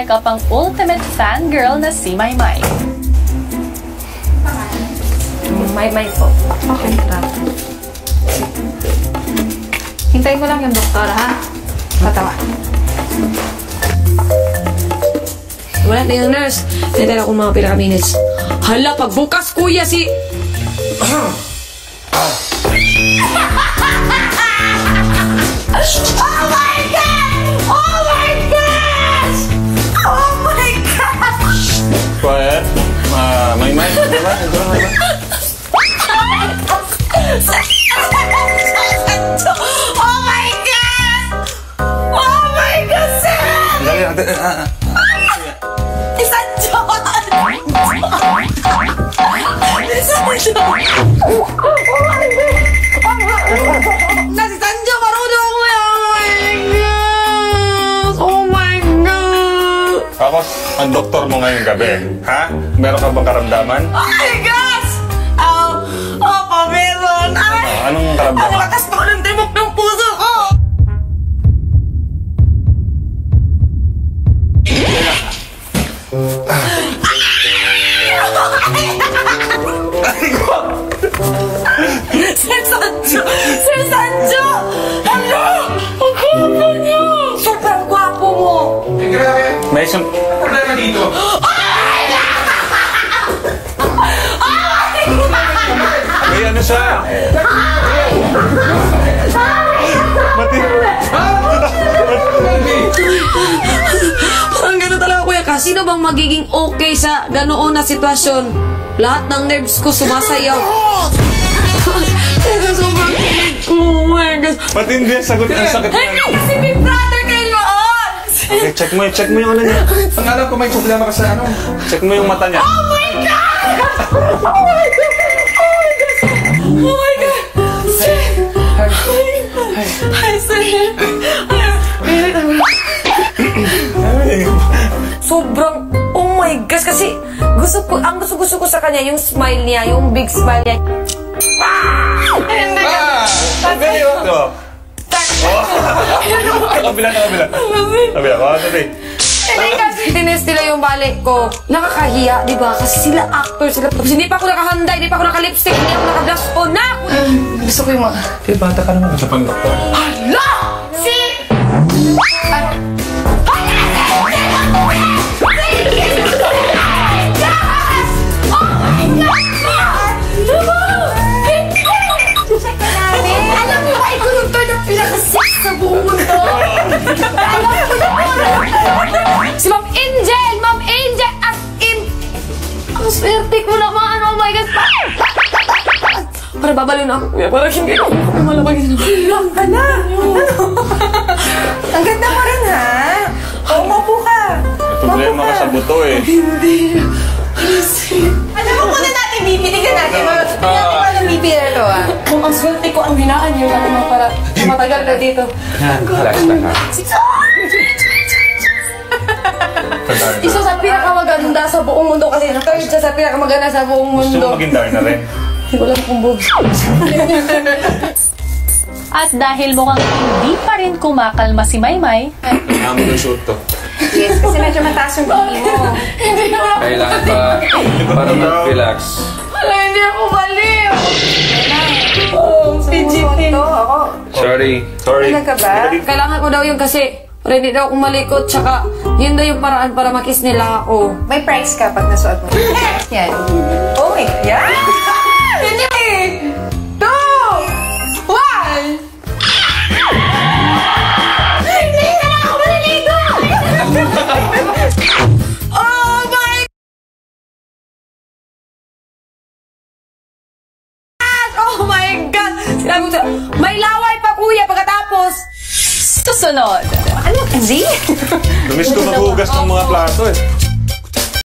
ka pang ultimate fangirl na si Maymay. Maymay po. Okay, hintayin ko lang yung doktor, ha? Patawa. Wala na yung nurse. Hintayin ako mga pinaka-minutes. Hala, pagbukas, kuya, si... Oh my God! Oh my gosh! Oh my gosh! Quiet. Maymay, ito ba? Oh my God! Oh my God, sir! Dali, Isang John! Isang John! Nasi Sanjo, marunong ako yan! Oh my God! Ako, ang doktor mo ngayong gabi. Ha? Meron ka bang karamdaman? Oh my gosh! Opo, meron! Ay! Anong karamdaman? Ang lakas po ng tibok ng puso ko! Sir Sanjo! Sir Sanjo! Ano? Ang gwapo niyo! Sobrang gwapo mo! May isang... Problema dito. May ano siya? Mati... Parang gano'n talaga, kuya. Sino bang magiging okay sa ganoon na sitwasyon? Lahat ng nerves ko sumasayaw. Teka, sobrang kilig ko. Oh my God. Matindi ang sagot ng sakit Hindi niya. kasi Big Brother kayo noon! Okay, check mo yung ano niya. Ang alam ko may problema ka sa ano. Check mo yung mata niya. Oh my God! Oh my God! Oh my God! Sir! Hi, sir! Sobrang, oh my gosh, kasi ang gusto ko sa kanya, yung smile niya, yung big smile niya. Hindi ka. Galing oh. Kabila. Hindi kasi tinis nila yung balik ko. Nakakahiya, di ba? Kasi sila actor, sila. Tapos hindi pa ako nakahanda, hindi pa ako naka-lipstick, hindi ako naka-blush on na. Gusto ko yung mga... Bata ka naman. Sa pang-doktor. Hala! Si... Alam mo ba, ikaw yung third ang pinaka-sex sa buong mundo. Alam mo na. Si Ma'am Angel! Ma'am Angel! As in... Ang swerte ko naman! Oh my God! Para babalo na ako, kuya. Para hindi ako malabagin na. Lang ka na! Ang ganda mo rin, ha? Umapo ka. Problema ka sa buto eh. Hindi. Alam mo muna natin, bibitigan natin. Natin pa ng bibira to, ha? Kung ang swerte ko, ang hinaan yung natin para matagal na dito. Relax lang ha. Isa sa pinakamaganda sa buong mundo kasi third siya sa pinakamaganda sa buong Gusto mundo. mo maging dark na rin? Hindi ko lang kung boobs. At dahil mukhang hindi pa rin kumakalma si Maymay, Amo ng shoot to. Yes, kasi medyo mataas yung bili mo. Hindi na ako. Kailangan pa para mag-relax. Wala, hindi ako baliw. Sumusunod to, ako. Sorry. Talaga ba? Kailangan ko daw yun kasi ready daw akong malikot. Tsaka yun daw yung paraan para makiss nila ako. May price ka pag nasuot mo. Yan. Oh my God. Yan! Hindi! 2! 1! Hindi na ako maliligo! Oh my God! Oh my God! Sinabi ko sa- may laway pa, kuya, pagkatapos. susunod. Ano? Z? Lumis ko maghugas ng mga plato eh.